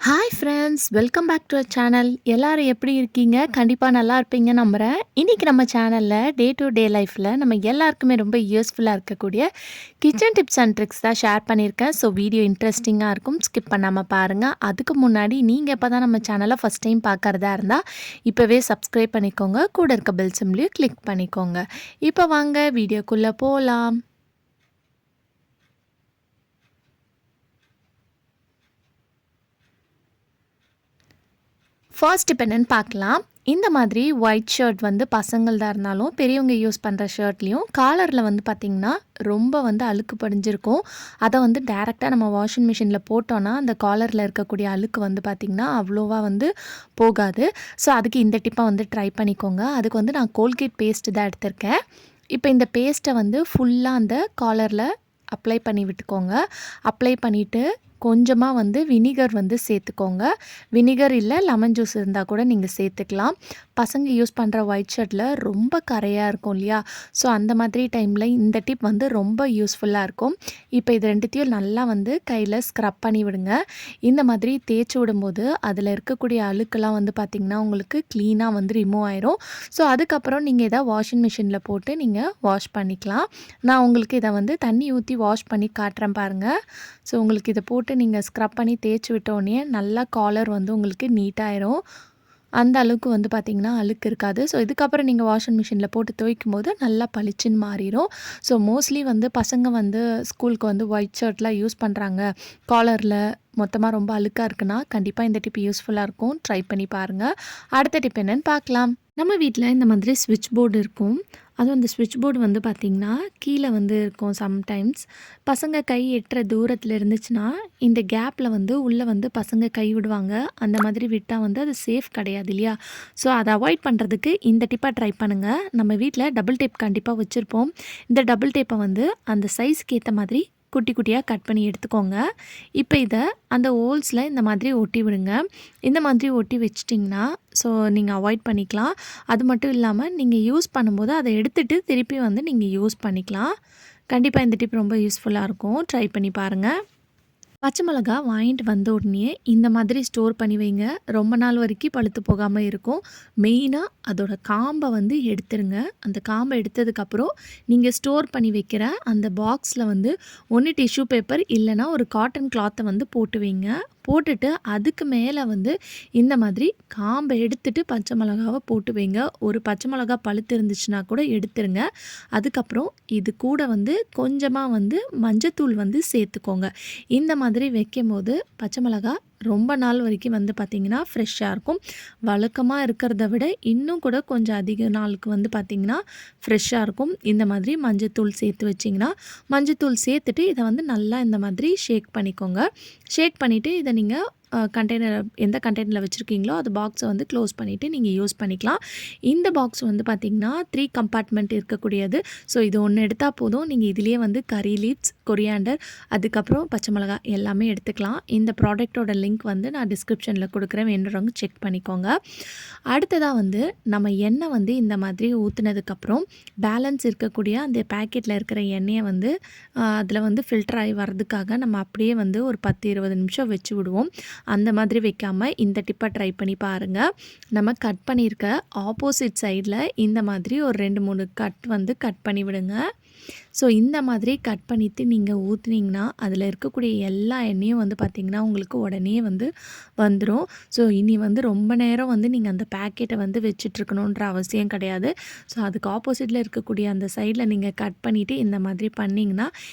Hi friends, welcome back to our channel. எல்லாரும் எப்படி இருக்கீங்க? கண்டிப்பாக நல்லா இருப்பீங்கன்னு நம்புகிறேன். இன்றைக்கி நம்ம சேனலில் டே டு டே லைஃப்பில் நம்ம எல்லாருக்குமே ரொம்ப யூஸ்ஃபுல்லாக இருக்கக்கூடிய கிச்சன் டிப்ஸ் அண்ட் ட்ரிக்ஸ் தான் ஷேர் பண்ணியிருக்கேன். ஸோ வீடியோ இன்ட்ரெஸ்டிங்காக இருக்கும், ஸ்கிப் பண்ணாமல் பாருங்கள். அதுக்கு முன்னாடி நீங்கள் இப்போ தான் நம்ம சேனலை ஃபஸ்ட் டைம் பார்க்குறதா இருந்தால் இப்போவே சப்ஸ்கிரைப் பண்ணிக்கோங்க. கூட இருக்க பெல் சிம்லையும் கிளிக் பண்ணிக்கோங்க. இப்போ வாங்க வீடியோக்குள்ளே போகலாம். ஃபர்ஸ்ட் இப்போ என்னென்னு பார்க்கலாம். இந்த மாதிரி ஒயிட் ஷர்ட் வந்து பசங்கள்தான் இருந்தாலும் பெரியவங்க யூஸ் பண்ணுற ஷர்ட்லேயும் காலரில் வந்து பார்த்திங்கன்னா ரொம்ப வந்து அழுக்கு படிஞ்சிருக்கும். அதை வந்து டேரெக்டாக நம்ம வாஷிங் மிஷினில் போட்டோன்னா அந்த காலரில் இருக்கக்கூடிய அழுக்கு வந்து பார்த்திங்கன்னா அவ்வளோவா வந்து போகாது. ஸோ அதுக்கு இந்த டிப்பை வந்து ட்ரை பண்ணிக்கோங்க. அதுக்கு வந்து நான் கோல்கேட் பேஸ்ட்டு தான் எடுத்திருக்கேன். இப்போ இந்த பேஸ்ட்டை வந்து ஃபுல்லாக அந்த காலரில் அப்ளை பண்ணி விட்டுக்கோங்க. அப்ளை பண்ணிவிட்டு கொஞ்சமாக வந்து வினிகர் வந்து சேர்த்துக்கோங்க. வினிகர் இல்லை லெமன் ஜூஸ் இருந்தால் கூட நீங்கள் சேர்த்துக்கலாம். பசங்க யூஸ் பண்ணுற ஒயிட் ஷர்ட்டில் ரொம்ப கரையாக இருக்கும் இல்லையா? ஸோ அந்த மாதிரி டைமில் இந்த டிப் வந்து ரொம்ப யூஸ்ஃபுல்லாக இருக்கும். இப்போ இது ரெண்டுத்தையும் நல்லா வந்து கையில் ஸ்க்ரப் பண்ணி விடுங்க. இந்த மாதிரி தேய்ச்சி விடும்போது அதில் இருக்கக்கூடிய அழுக்கெல்லாம் வந்து பார்த்திங்கன்னா உங்களுக்கு க்ளீனாக வந்து ரிமூவ் ஆயிரும். ஸோ அதுக்கப்புறம் நீங்கள் இதை வாஷிங் மிஷினில் போட்டு நீங்கள் வாஷ் பண்ணிக்கலாம். நான் உங்களுக்கு இதை வந்து தண்ணி ஊற்றி வாஷ் பண்ணி காட்டுறேன் பாருங்கள். ஸோ உங்களுக்கு இதை போட்டு நீங்கள் ஸ்க்ரப் பண்ணி தேய்ச்சி விட்டோடனே நல்லா காலர் வந்து உங்களுக்கு நீட்டாயிரும். அந்த அளவுக்கு வந்து பார்த்திங்கன்னா அழுக்கு இருக்காது. ஸோ இதுக்கப்புறம் நீங்கள் வாஷிங் மிஷினில் போட்டு துவைக்கும் போது நல்லா பளிச்சுன்னு மாறிடும். ஸோ மோஸ்ட்லி வந்து பசங்க வந்து ஸ்கூலுக்கு வந்து ஒயிட் ஷர்ட்லாம் யூஸ் பண்ணுறாங்க, காலரில் மொத்தமாக ரொம்ப அழுக்காக இருக்குன்னா கண்டிப்பாக இந்த டிப் யூஸ்ஃபுல்லாக இருக்கும். ட்ரை பண்ணி பாருங்கள். அடுத்த டிப் என்னென்னு பார்க்கலாம். நம்ம வீட்டில் இந்த மாதிரி ஸ்விட்ச் போர்டு இருக்கும். அதுவும் அந்த ஸ்விட்ச் போர்டு வந்து பார்த்திங்கன்னா கீழே வந்து இருக்கும். சம்டைம்ஸ் பசங்க கை எட்டுற தூரத்தில் இருந்துச்சுன்னா இந்த கேப்பில் வந்து உள்ளே வந்து பசங்க கை விடுவாங்க. அந்த மாதிரி விட்டால் வந்து அது சேஃப் கிடையாது இல்லையா? ஸோ அதை அவாய்ட் பண்ணுறதுக்கு இந்த டிப்பை ட்ரை பண்ணுங்கள். நம்ம வீட்டில் டபுள் டேப் கண்டிப்பாக வச்சுருப்போம். இந்த டபுள் டேப்பை வந்து அந்த சைஸ்க்கு ஏற்ற மாதிரி குட்டி குட்டியாக கட் பண்ணி எடுத்துக்கோங்க. இப்போ இதை அந்த ஹோல்ஸில் இந்த மாதிரி ஒட்டி விடுங்க. இந்த மாதிரி ஒட்டி வச்சிட்டிங்கன்னா ஸோ நீங்கள் அவாய்ட் பண்ணிக்கலாம். அது மட்டும் இல்லாமல் நீங்கள் யூஸ் பண்ணும்போது அதை எடுத்துகிட்டு திருப்பி வந்து நீங்கள் யூஸ் பண்ணிக்கலாம். கண்டிப்பாக இந்த டிப் ரொம்ப யூஸ்ஃபுல்லாக இருக்கும். ட்ரை பண்ணி பாருங்கள். பச்சை மிளகா வாங்கிட்டு வந்த உடனே இந்த மாதிரி ஸ்டோர் பண்ணி வைங்க. ரொம்ப நாள் வரைக்கும் பழுத்து போகாமல் இருக்கும். மெயினாக அதோட காம்பை வந்து எடுத்துருங்க. அந்த காம்பை எடுத்ததுக்கப்புறம் நீங்கள் ஸ்டோர் பண்ணி வைக்கிற அந்த பாக்ஸில் வந்து ஒன்று டிஷ்யூ பேப்பர் இல்லைனா ஒரு காட்டன் கிளாத்தை வந்து போட்டு வைங்க. போட்டுட்டு அதுக்கு மேலே வந்து இந்த மாதிரி காம்பை எடுத்துட்டு பச்சை மிளகாவை போட்டு வைங்க. ஒரு பச்சை மிளகா பழுத்து இருந்துச்சுன்னா கூட எடுத்துருங்க. அதுக்கப்புறம் இது கூட வந்து கொஞ்சமாக வந்து மஞ்சத்தூள் வந்து சேர்த்துக்கோங்க. இந்த மாதிரி வைக்கும் போது பச்சை மிளகா ரொம்ப நாள் வரைக்கும் வந்து பார்த்திங்கன்னா ஃப்ரெஷ்ஷாக இருக்கும். வழக்கமாக இருக்கிறத விட இன்னும் கூட கொஞ்சம் அதிக நாளுக்கு வந்து பார்த்திங்கன்னா ஃப்ரெஷ்ஷாக இருக்கும். இந்த மாதிரி மஞ்சத்தூள் சேர்த்து வச்சிங்கன்னா மஞ்சத்தூள் சேர்த்துட்டு இதை வந்து நல்லா இந்த மாதிரி ஷேக் பண்ணிக்கோங்க. ஷேக் பண்ணிவிட்டு இதை நீங்கள் கண்டெய்னர் எந்த கண்டெய்னரில் வச்சுருக்கீங்களோ அது பாக்ஸை வந்து க்ளோஸ் பண்ணிவிட்டு நீங்கள் யூஸ் பண்ணிக்கலாம். இந்த பாக்ஸ் வந்து பார்த்திங்கன்னா 3 கம்பார்ட்மெண்ட் இருக்கக்கூடியது. ஸோ இது ஒன்று எடுத்தால் போதும். நீங்கள் இதிலேயே வந்து கறி லீவ்ஸ், கொரியாண்டர், அதுக்கப்புறம் பச்சை மிளகா எல்லாமே எடுத்துக்கலாம். இந்த ப்ராடக்டோட லிங்க் வந்து நான் டிஸ்கிரிப்ஷனில் கொடுக்குறேன், வேணுறவங்க செக் பண்ணிக்கோங்க. அடுத்ததாக வந்து நம்ம எண்ணெய் வந்து இந்த மாதிரி ஊற்றுனதுக்கப்புறம் பேலன்ஸ் இருக்கக்கூடிய அந்த பேக்கெட்டில் இருக்கிற எண்ணெயை வந்து அதில் வந்து ஃபில்டர் ஆகி வர்றதுக்காக நம்ம அப்படியே வந்து ஒரு 10-20 நிமிஷம் வச்சு விடுவோம். அந்த மாதிரி வைக்காமல் இந்த டிப்பை ட்ரை பண்ணி பாருங்கள். நம்ம கட் பண்ணியிருக்க ஆப்போசிட் சைடில் இந்த மாதிரி ஒரு 2-3 கட் வந்து கட் பண்ணி விடுங்க. ஸோ இந்த மாதிரி கட் பண்ணிவிட்டு நீங்கள் ஊற்றுனீங்கன்னா அதில் இருக்கக்கூடிய எல்லா எண்ணெயும் வந்து பார்த்திங்கன்னா உங்களுக்கு உடனே வந்து வந்துடும். ஸோ இனி வந்து ரொம்ப நேரம் வந்து நீங்கள் அந்த பேக்கெட்டை வந்து வச்சிட்ருக்கணுன்ற அவசியம் கிடையாது. ஸோ அதுக்கு ஆப்போசிட்டில் இருக்கக்கூடிய அந்த சைடில் நீங்கள் கட் பண்ணிவிட்டு இந்த மாதிரி பண்ணிங்கன்னா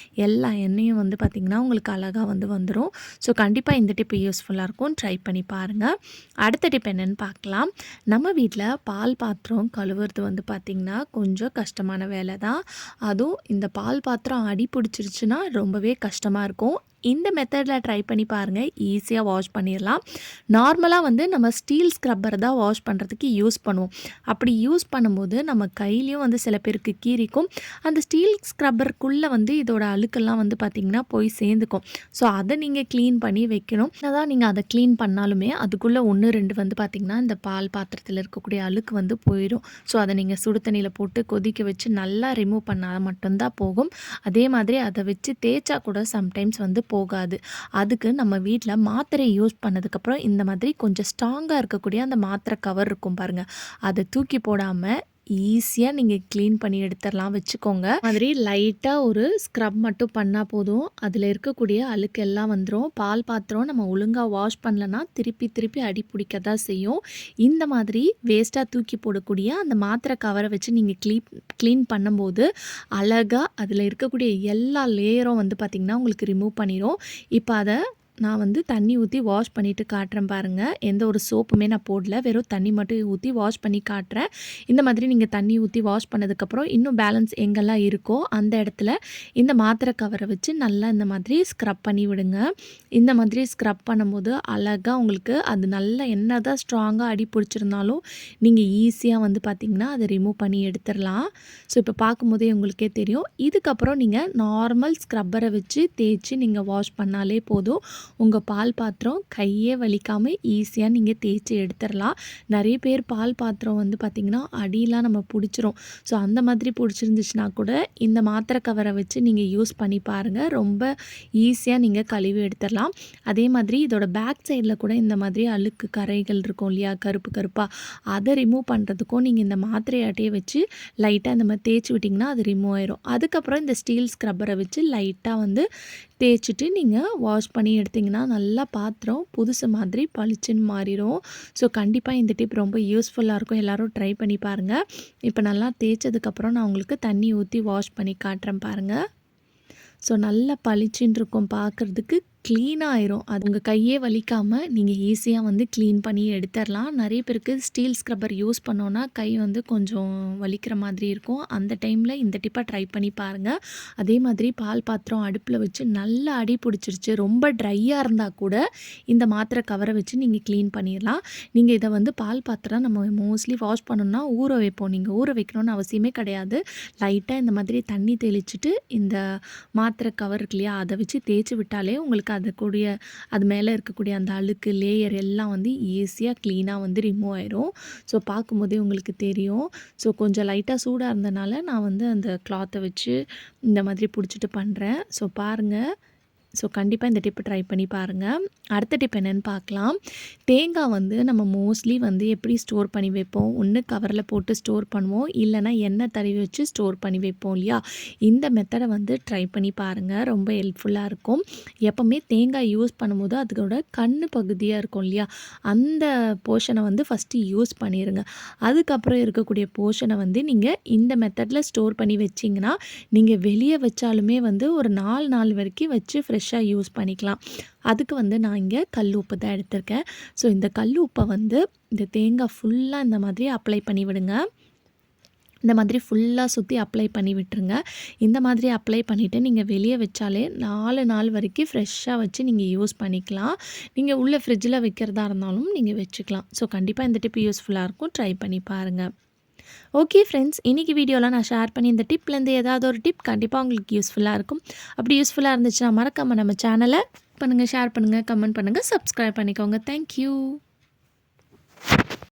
எல்லா எண்ணெயும் வந்து பார்த்திங்கன்னா உங்களுக்கு அழகாக வந்து வந்துடும். ஸோ கண்டிப்பாக இந்த டிப் யூஸ்ஃபுல்லாக இருக்கும். ட்ரை பண்ணி பாருங்கள். அடுத்த டிப் என்னென்னு பார்க்கலாம். நம்ம வீட்டில் பால் பாத்திரம் கழுவுறது வந்து பார்த்திங்கன்னா கொஞ்சம் கஷ்டமான வேலை தான். அதுவும் இந்த பால் பாத்திரம் அடி பிடிச்சிருச்சுன்னா ரொம்பவே கஷ்டமாக இருக்கும். இந்த மெத்தடில் ட்ரை பண்ணி பாருங்கள். ஈஸியாக வாஷ் பண்ணிடலாம். நார்மலாக வந்து நம்ம ஸ்டீல் ஸ்க்ரப்பர் தான் வாஷ் பண்ணுறதுக்கு யூஸ் பண்ணுவோம். அப்படி யூஸ் பண்ணும்போது நம்ம கையிலையும் வந்து சில பேருக்கு கீறிக்கும். அந்த ஸ்டீல் ஸ்க்ரப்பருக்குள்ளே வந்து இதோட அழுக்கெல்லாம் வந்து பார்த்திங்கன்னா போய் சேர்ந்துக்கும். ஸோ அதை நீங்கள் க்ளீன் பண்ணி வைக்கணும். அதான் நீங்கள் அதை க்ளீன் பண்ணாலுமே அதுக்குள்ளே 1-2 வந்து பார்த்திங்கன்னா இந்த பால் பாத்திரத்தில் இருக்கக்கூடிய அழுக்கு வந்து போயிடும். ஸோ அதை நீங்கள் சுடு தண்ணியில் போட்டு கொதிக்க வச்சு நல்லா ரிமூவ் பண்ணால் மட்டும்தான் போகும். அதே மாதிரி அதை வச்சு தேய்ச்சா கூட சம்டைம்ஸ் வந்து போகாது. அதுக்கு நம்ம வீட்ல மாத்திரை யூஸ் பண்ணதுக்கப்புறம் இந்த மாதிரி கொஞ்சம் ஸ்ட்ராங்கா இருக்கக்கூடிய அந்த மாத்திரை கவர் இருக்கும் பாருங்க. அத தூக்கி போடாம ஈஸியா நீங்க கிளீன் பண்ணி எடுத்துறலாம் வச்சுக்கோங்க. மாதிரி லைட்டா ஒரு ஸ்க்ரப் மட்டும் பண்ணா போதும். அதில இருக்கக்கூடிய அழுக்கு எல்லாம் வந்துரும். பால் பாத்திரம் நம்ம ஒழுங்கா வாஷ் பண்ணலனா திருப்பி திருப்பி அடி பிடிக்க தான் செய்யும். இந்த மாதிரி வேஸ்ட்டா தூக்கி போடக்கூடிய அந்த மாத்திரை கவர வச்சு நீங்க கிளீன் பண்ணும்போது அழகா அதில இருக்கக்கூடிய எல்லா லேயரும் வந்து பார்த்திங்கன்னா உங்களுக்கு ரிமூவ் பண்ணிரும். இப்ப அத நான் வந்து தண்ணி ஊத்தி வாஷ் பண்ணிட்டு காட்டுறேன் பாருங்க. எந்த ஒரு சோப்புமே நான் போடல. வெறும் தண்ணி மட்டும் ஊத்தி வாஷ் பண்ணி காட்டுறேன். இந்த மாதிரி நீங்க தண்ணி ஊத்தி வாஷ் பண்ணதுக்கப்புறம் இன்னும் பேலன்ஸ் எங்கெல்லாம் இருக்கோ அந்த இடத்துல இந்த மாத்திரை கவரை வச்சு நல்லா இந்த மாதிரி ஸ்க்ரப் பண்ணி விடுங்க. இந்த மாதிரி ஸ்க்ரப் பண்ணும்போது அழகா உங்களுக்கு அது நல்லா என்னதான் ஸ்ட்ராங்கா அடி பிடிச்சிருந்தாலும் நீங்க ஈஸியா வந்து பார்த்தீங்கன்னா அதை ரிமூவ் பண்ணி எடுத்துடலாம். ஸோ இப்போ பார்க்கும்போதே உங்களுக்கே தெரியும். இதுக்கப்புறம் நீங்க நார்மல் ஸ்க்ரப்பரை வச்சு தேய்ச்சி நீங்க வாஷ் பண்ணாலே போதும். உங்கள் பால் பாத்திரம் கையே வலிக்காமல் ஈஸியாக நீங்கள் தேய்ச்சி எடுத்துடலாம். நிறைய பேர் பால் பாத்திரம் வந்து பார்த்திங்கன்னா அடியெலாம் நம்ம பிடிச்சிரும். ஸோ அந்த மாதிரி பிடிச்சிருந்துச்சுன்னா கூட இந்த மாத்திரை கவரை வச்சு நீங்கள் யூஸ் பண்ணி பாருங்கள். ரொம்ப ஈஸியாக நீங்கள் கழுவி எடுத்துடலாம். அதே மாதிரி இதோட பேக் சைடில் கூட இந்த மாதிரி அழுக்கு கரைகள் இருக்கும் இல்லையா, கருப்பு கருப்பாக, அதை ரிமூவ் பண்ணுறதுக்கும் நீங்கள் இந்த மாத்திரை அட்டையை வச்சு லைட்டாக இந்த மாதிரி தேய்ச்சி விட்டிங்கன்னா அது ரிமூவ் ஆயிரும். அதுக்கப்புறம் இந்த ஸ்டீல் ஸ்க்ரப்பரை வச்சு லைட்டாக வந்து தேய்ச்சிட்டு நீங்கள் வாஷ் பண்ணி எடுத்திங்கன்னா நல்லா பாத்திரம் புதுசு மாதிரி பளிச்சுன்னு மாறிடும். ஸோ கண்டிப்பாக இந்த டிப் ரொம்ப யூஸ்ஃபுல்லாக இருக்கும். எல்லோரும் ட்ரை பண்ணி பாருங்கள். இப்போ நல்லா தேய்ச்சதுக்கப்புறம் நான் உங்களுக்கு தண்ணி ஊற்றி வாஷ் பண்ணி காட்டுறேன் பாருங்கள். ஸோ நல்லா பளிச்சுன்னு இருக்கும், பார்க்குறதுக்கு க்ளீனாக ஆயிரும். அது உங்கள் கையே வலிக்காமல் நீங்கள் ஈஸியாக வந்து க்ளீன் பண்ணி எடுத்துடலாம். நிறைய பேருக்கு ஸ்டீல் ஸ்க்ரப்பர் யூஸ் பண்ணோன்னா கை வந்து கொஞ்சம் வலிக்கிற மாதிரி இருக்கும். அந்த டைமில் இந்த டிப்பை ட்ரை பண்ணி பாருங்கள். அதே மாதிரி பால் பாத்திரம் அடுப்பில் வச்சு நல்லா அடி பிடிச்சிருச்சு, ரொம்ப ட்ரையாக இருந்தால் கூட இந்த மாத்திரை கவரை வச்சு நீங்கள் க்ளீன் பண்ணிடலாம். நீங்கள் இதை வந்து பால் பாத்திரம் நம்ம மோஸ்ட்லி வாஷ் பண்ணணும்னா ஊற வைப்போம். நீங்கள் ஊற வைக்கணும்னு அவசியமே கிடையாது. லைட்டாக இந்த மாதிரி தண்ணி தெளிச்சுட்டு இந்த மாத்திரை கவர் இருக்கு இல்லையா, அதை வச்சு தேய்ச்சி விட்டாலே உங்களுக்கு அது மேலே இருக்கக்கூடிய அந்த அழுக்கு லேயர் எல்லாம் வந்து ஈஸியாக க்ளீனாக வந்து ரிமூவ் ஆயிரும். ஸோ பார்க்கும்போதே உங்களுக்கு தெரியும். ஸோ கொஞ்சம் லைட்டாக சூடாக இருந்தனால நான் வந்து அந்த கிளாத்தை வச்சு இந்த மாதிரி பிடிச்சிட்டு பண்ணுறேன். ஸோ பாருங்கள். ஸோ கண்டிப்பாக இந்த டிப்பை ட்ரை பண்ணி பாருங்கள். அடுத்த டிப் என்னென்னு பார்க்கலாம். தேங்காய் வந்து நம்ம மோஸ்ட்லி வந்து எப்படி ஸ்டோர் பண்ணி வைப்போம், ஒன்று கவரில் போட்டு ஸ்டோர் பண்ணுவோம், இல்லைனா எண்ணெய் தடவி வச்சு ஸ்டோர் பண்ணி வைப்போம் இல்லையா. இந்த மெத்தடை வந்து ட்ரை பண்ணி பாருங்கள். ரொம்ப ஹெல்ப்ஃபுல்லாக இருக்கும். எப்போவுமே தேங்காய் யூஸ் பண்ணும்போது அதோட கண்ணு பகுதியாக இருக்கும் இல்லையா, அந்த போர்ஷனை வந்து ஃபஸ்ட்டு யூஸ் பண்ணிடுங்க. அதுக்கப்புறம் இருக்கக்கூடிய போர்ஷனை வந்து நீங்கள் இந்த மெத்தடில் ஸ்டோர் பண்ணி வச்சிங்கன்னா நீங்கள் வெளியே வச்சாலுமே வந்து ஒரு 4 நாள் வரைக்கும் வச்சு ஃப்ரெஷ்ஷாக யூஸ் பண்ணிக்கலாம். அதுக்கு வந்து நான் இங்கே கல் உப்பு தான் எடுத்திருக்கேன். ஸோ இந்த கல் உப்பை வந்து இந்த தேங்காய் ஃபுல்லாக இந்த மாதிரி அப்ளை பண்ணி விடுங்க. இந்த மாதிரி ஃபுல்லாக சுற்றி அப்ளை பண்ணி விட்டுருங்க. இந்த மாதிரி அப்ளை பண்ணிவிட்டு நீங்கள் வெளியே வச்சாலே 4 நாள் வரைக்கும் ஃப்ரெஷ்ஷாக வச்சு நீங்கள் யூஸ் பண்ணிக்கலாம். நீங்கள் உள்ளே ஃப்ரிட்ஜில் வைக்கிறதா இருந்தாலும் நீங்கள் வச்சுக்கலாம். ஸோ கண்டிப்பாக இந்த டிப் யூஸ்ஃபுல்லாக இருக்கும். ட்ரை பண்ணி பாருங்கள். ஓகே ஃப்ரெண்ட்ஸ், இன்றைக்கி வீடியோவில் நான் ஷேர் பண்ணி இந்த டிப்லேருந்து ஏதாவது ஒரு டிப் கண்டிப்பாக உங்களுக்கு யூஸ்ஃபுல்லாக இருக்கும். அப்படி யூஸ்ஃபுல்லாக இருந்துச்சுன்னா மறக்காமல் நம்ம சேனலை பண்ணுங்கள், ஷேர் பண்ணுங்கள், கமெண்ட் பண்ணுங்கள், சப்ஸ்கிரைப் பண்ணிக்கோங்க. தேங்க்யூ.